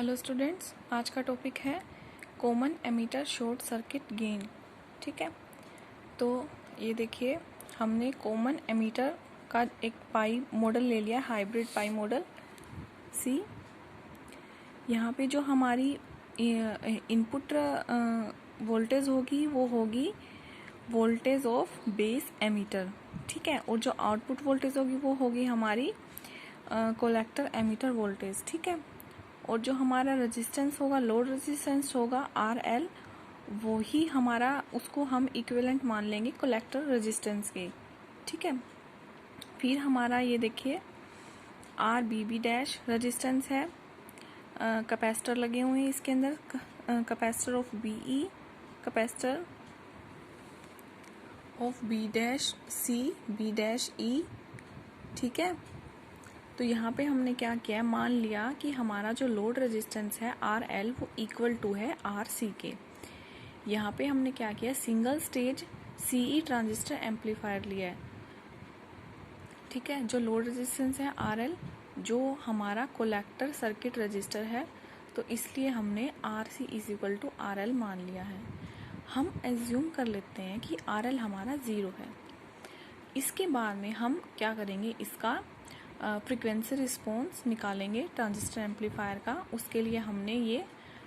Hello students, आज का topic है common ammeter short circuit gain. ठीक है, तो ये देखिए हमने कॉमन एमीटर का एक पाई मॉडल ले लिया, हाइब्रिड पाई मॉडल सी। यहाँ पे जो हमारी इनपुट वोल्टेज होगी वो होगी वोल्टेज ऑफ बेस एमीटर। ठीक है, और जो आउटपुट वोल्टेज होगी वो होगी हमारी कलेक्टर एमीटर वोल्टेज। ठीक है, और जो हमारा रेजिस्टेंस होगा, लोड रेजिस्टेंस होगा RL, वो ही हमारा, उसको हम इक्विवेलेंट मान लेंगे कलेक्टर रेजिस्टेंस के। ठीक है, फिर हमारा ये देखिए RBB डैश रेजिस्टेंस है, कैपेसिटर लगे हुए हैं इसके अंदर, capacitor of BE, capacitor of B dash C, B dash E। ठीक है, तो यहाँ पे हमने क्या किया, मान लिया कि हमारा जो लोड रेजिस्टेंस है RL वो इक्वल टू है RC के। यहाँ पे हमने क्या किया, single stage CE transistor amplifier लिया है। ठीक है, जो लोड रेजिस्टेंस है RL, जो हमारा कोलेक्टर सर्किट रजिस्टर है, तो इसलिए हमने RC is equal to RL मान लिया है। हम एज्यूम कर लेते हैं कि RL हमारा 0 है। इसके बाद में हम क्या करेंगे, इसका फ्रीक्वेंसी रिस्पॉन्स निकालेंगे ट्रांजिस्टर एम्पलीफायर का। उसके लिए हमने ये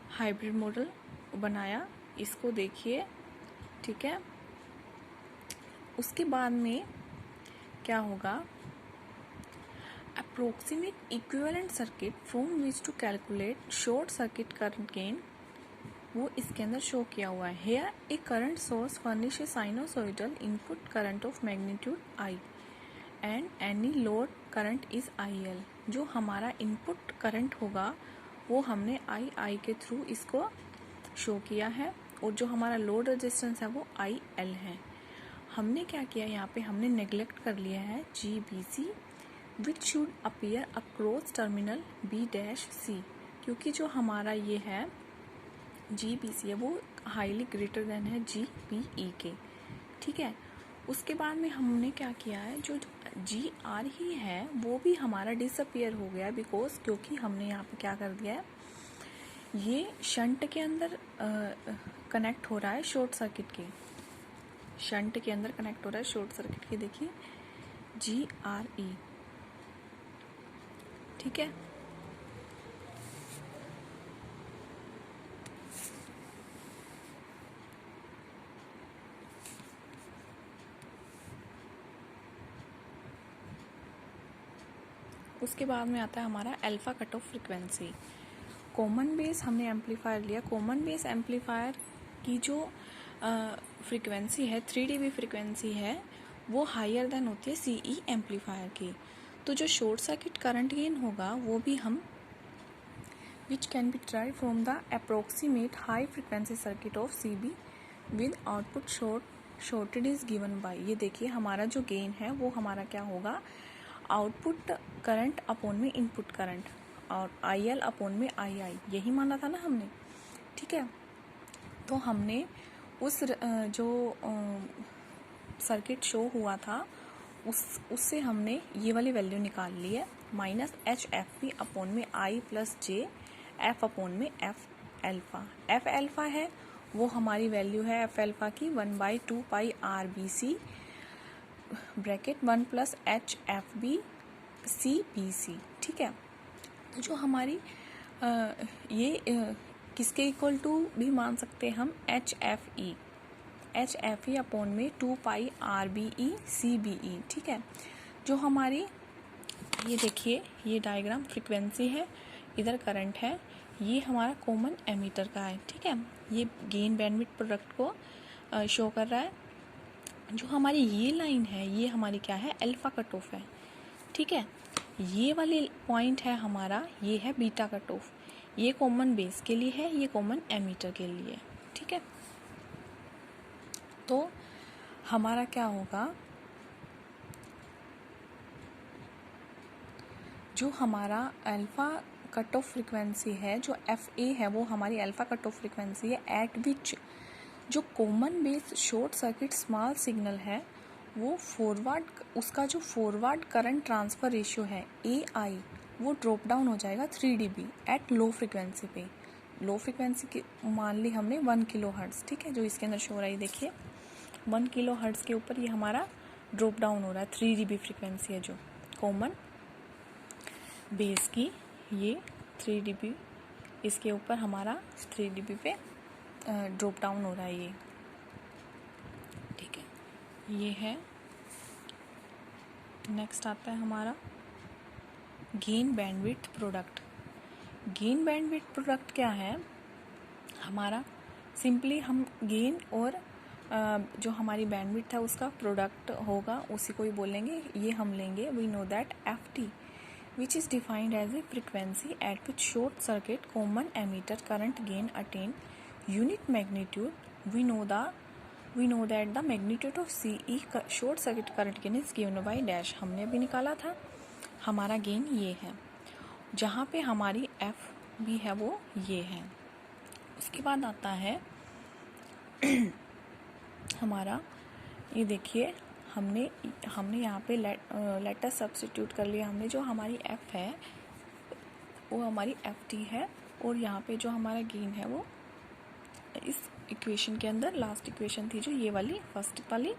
हाइब्रिड मॉडल बनाया, इसको देखिए। ठीक है, उसके बाद में क्या होगा, approximate equivalent circuit from which to calculate short circuit current gain, वो इसके अंदर शो किया हुआ है। Here a current source furnish a sinusoidal input current of magnitude I and any load current is IL। जो हमारा इनपुट करंट होगा वो हमने I के थ्रू इसको शो किया है, और जो हमारा लोड रेजिस्टेंस है वो IL है। हमने क्या किया, यहाँ पे हमने नेग्लेक्ट कर लिया है GBC which should appear across terminal B dash C, क्योंकि जो हमारा ये है GBC है वो हाईली ग्रेटर देन है GBE के। ठीक है, उसके बाद में हमने क्या किया है, जो GR ही है वो भी हमारा डिसअपियर हो गया, बिकॉज क्योंकि हमने यहाँ पे क्या कर दिया है, ये शंट के अंदर कनेक्ट हो रहा है शॉर्ट सर्किट के, शंट के अंदर कनेक्ट हो रहा है शॉर्ट सर्किट के। देखिए GRE। ठीक है, उसके बाद में आता है हमारा alpha cut off frequency. Common base हमने एम्पलीफायर लिया, कॉमन बेस एम्पलीफायर की जो फ्रीक्वेंसी है 3 dB फ्रीक्वेंसी है, वो हायर देन होती है CE एम्पलीफायर की। तो जो शॉर्ट सर्किट करंट गेन होगा वो भी हम which can be drive from the approximate high frequency circuit of CB with output shorted is given by. ये देखिए हमारा जो गेन है वो हमारा क्या होगा, आउटपुट करंट अपॉन में इनपुट करंट, और IL अपॉन में II, यही माना था ना हमने। ठीक है, तो हमने उस जो सर्किट शो हुआ था उससे हमने ये वाली वैल्यू निकाल ली है, -HFP अपॉन में I plus J F upon में F अल्फा। F अल्फा है वो हमारी वैल्यू है F अल्फा की 1/2 पाई RBC bracket 1 plus HFB CBC। ठीक है, तो जो हमारी ये किसके इक्वल टू भी मान सकते हैं हम, HFE अपॉन में 2 पाई RBE CBE। ठीक है, जो हमारी ये देखिए ये डायग्राम फ्रीक्वेंसी है, इधर करंट है, ये हमारा कॉमन एमीटर का है। ठीक है, ये गेन बैंडविड्थ प्रोडक्ट को शो कर रहा है। जो हमारी ये लाइन है ये हमारी क्या है, अल्फा कट ऑफ है। ठीक है, ये वाली पॉइंट है हमारा, ये है बीटा कट ऑफ। ये कॉमन बेस के लिए है, ये कॉमन एमीटर के लिए। ठीक है, तो हमारा क्या होगा, जो हमारा अल्फा कट ऑफ फ्रीक्वेंसी है, जो FA है वो हमारी अल्फा कट ऑफ फ्रीक्वेंसी है, एट विच जो common base short circuit small signal है वो फॉरवर्ड, उसका जो फॉरवर्ड करंट ट्रांसफ़र रेशियो है AI वो ड्रॉप डाउन हो जाएगा 3 dB एट लो फ्रिक्वेंसी पे। लो फ्रिक्वेंसी की मान ली हमने 1 किलो हर्ट्ज़, ठीक है, जो इसके अंदर शो हो रहा है, देखिए 1 किलो हर्ट्ज़ के ऊपर ये हमारा ड्रॉप डाउन हो रहा है। 3 dB फ्रिक्वेंसी है जो कॉमन बेस की, ये 3 dB, इसके ऊपर हमारा 3 dB पे ड्रॉप डाउन हो रहा है ये, ठीक है। ये है, नेक्स्ट आता है हमारा gain bandwidth product. Gain bandwidth product क्या है हमारा, सिंपली हम गेन और जो हमारी बैंडविड्थ है उसका प्रोडक्ट होगा, उसी को ही बोलेंगे, ये हम लेंगे। We know that FT which is defined as a frequency at which short circuit common emitter current gain attain unit magnitude. We know that the magnitude of CE short circuit current gain is given by dash। हमने अभी निकाला था, हमारा gain ये है, जहाँ पे हमारी F भी है वो ये है। उसके बाद आता है हमारा, ये देखिए हमने यहाँ पे लेटर सब्स्टिट्यूट कर लिया हमने। जो हमारी F है वो हमारी FT है, और यहाँ पे जो हमारा गेन है वो इस इक्वेशन के अंदर लास्ट इक्वेशन थी जो ये वाली फर्स्ट वाली,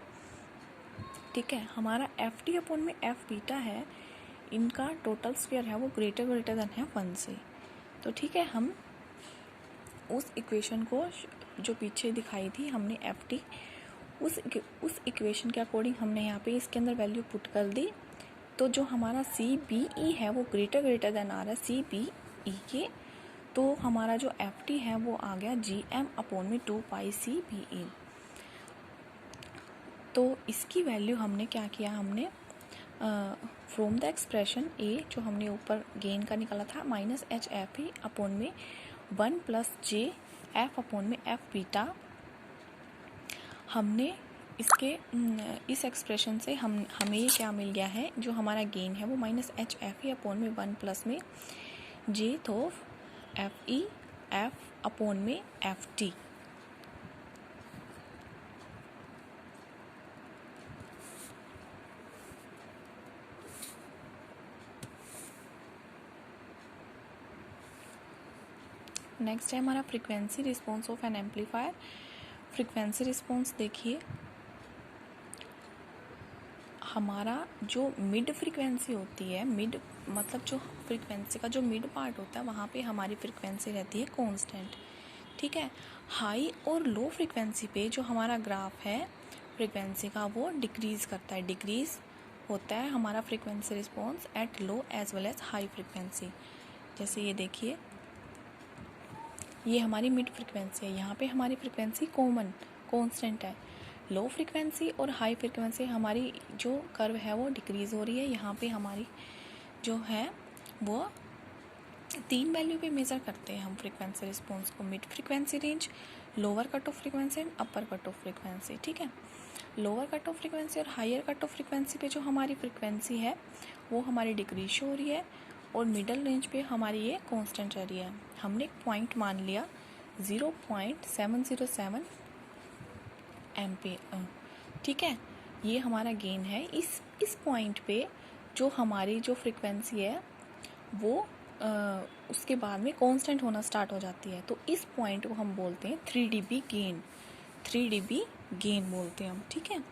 ठीक है। हमारा FT अपॉन में F बीटा है, इनका टोटल स्क्वायर है वो ग्रेटर देन है 1 से। तो ठीक है, हम उस इक्वेशन को जो पीछे दिखाई थी हमने FT, उस इक्वेशन के अकॉर्डिंग हमने यहाँ पे इसके अंदर वैल्यू पुट कर दी। तो जो हमारा CBE है वो ग्रेटर देन आ रहा है CBE के, तो हमारा जो FT है वो आ गया GM अपॉन में 2 पाई CBE। तो इसकी वैल्यू हमने क्या किया, हमने फ्रॉम द एक्सप्रेशन A जो हमने ऊपर गेन का निकाला था माइनस HFE अपॉन में 1 प्लस JF अपॉन में F बीटा, हमने इसके इस एक्सप्रेशन से हमें ये क्या मिल गया है, जो हमारा गेन है वो माइनस HFE अपॉन में 1 प्लस में J of FE F upon में FT। नेक्स्ट है हमारा frequency response of N amplifier. Frequency response देखिए, हमारा जो मिड फ्रीक्वेंसी होती है, मिड मतलब जो फ्रीक्वेंसी का जो मिड पार्ट होता है वहाँ पे हमारी फ्रीक्वेंसी रहती है कांस्टेंट, ठीक है। हाई और लो फ्रीक्वेंसी पे जो हमारा ग्राफ है फ्रीक्वेंसी का वो डिक्रीज़ करता है, डिक्रीज़ होता है हमारा frequency response at low as well as high frequency. जैसे ये देखिए, ये हमारी मिड फ्रीक्वेंसी है, यहाँ पे हमारी फ्रीक्वेंसी कांस्टेंट है। लो फ्रीक्वेंसी और हाई फ्रीक्वेंसी हमारी जो कर्व है वो डिक्रीज़ हो रही है। यहाँ पे हमारी जो है वो 3 वैल्यू पे मेज़र करते हैं हम फ्रीक्वेंसी रिस्पॉन्स को, mid frequency range, lower cut off frequency and upper cut off frequency, ठीक है। लोअर कट ऑफ फ्रीक्वेंसी और हायर कट ऑफ फ्रीक्वेंसी पे जो हमारी फ्रीक्वेंसी है वो हमारी डिक्रीज हो रही है, और मिडल रेंज पे हमारी ये कांस्टेंट रह रही है। हमने एक पॉइंट मान लिया 0.707 एम्पीयर, ठीक है। ये हमारा गेन है। इस पॉइंट पे जो हमारी जो फ्रीक्वेंसी है वो उसके बाद में कांस्टेंट होना स्टार्ट हो जाती है। तो इस पॉइंट को हम बोलते हैं 3 dB गेन, 3 dB गेन बोलते हैं हम, ठीक है।